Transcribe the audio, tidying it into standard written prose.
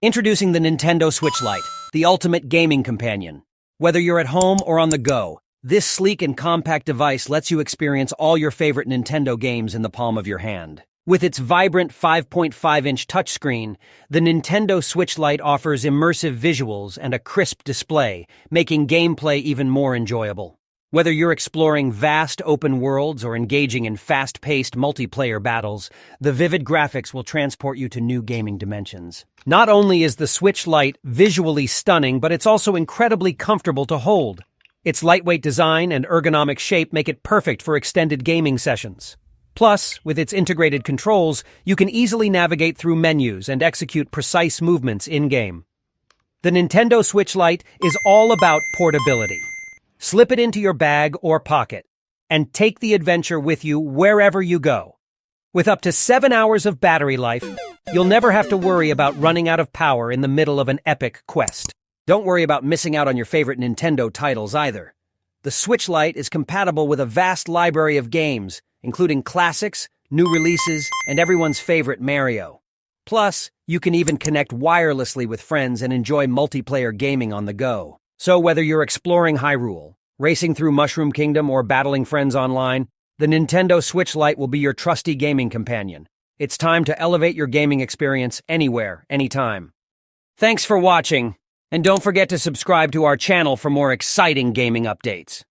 Introducing the Nintendo Switch Lite, the ultimate gaming companion. Whether you're at home or on the go, this sleek and compact device lets you experience all your favorite Nintendo games in the palm of your hand. With its vibrant 5.5-inch touchscreen, the Nintendo Switch Lite offers immersive visuals and a crisp display, making gameplay even more enjoyable. Whether you're exploring vast open worlds or engaging in fast-paced multiplayer battles, the vivid graphics will transport you to new gaming dimensions. Not only is the Switch Lite visually stunning, but it's also incredibly comfortable to hold. Its lightweight design and ergonomic shape make it perfect for extended gaming sessions. Plus, with its integrated controls, you can easily navigate through menus and execute precise movements in-game. The Nintendo Switch Lite is all about portability. Slip it into your bag or pocket, and take the adventure with you wherever you go. With up to 7 hours of battery life, you'll never have to worry about running out of power in the middle of an epic quest. Don't worry about missing out on your favorite Nintendo titles either. The Switch Lite is compatible with a vast library of games, including classics, new releases, and everyone's favorite Mario. Plus, you can even connect wirelessly with friends and enjoy multiplayer gaming on the go. So whether you're exploring Hyrule, racing through Mushroom Kingdom, or battling friends online, the Nintendo Switch Lite will be your trusty gaming companion. It's time to elevate your gaming experience anywhere, anytime. Thanks for watching, and don't forget to subscribe to our channel for more exciting gaming updates.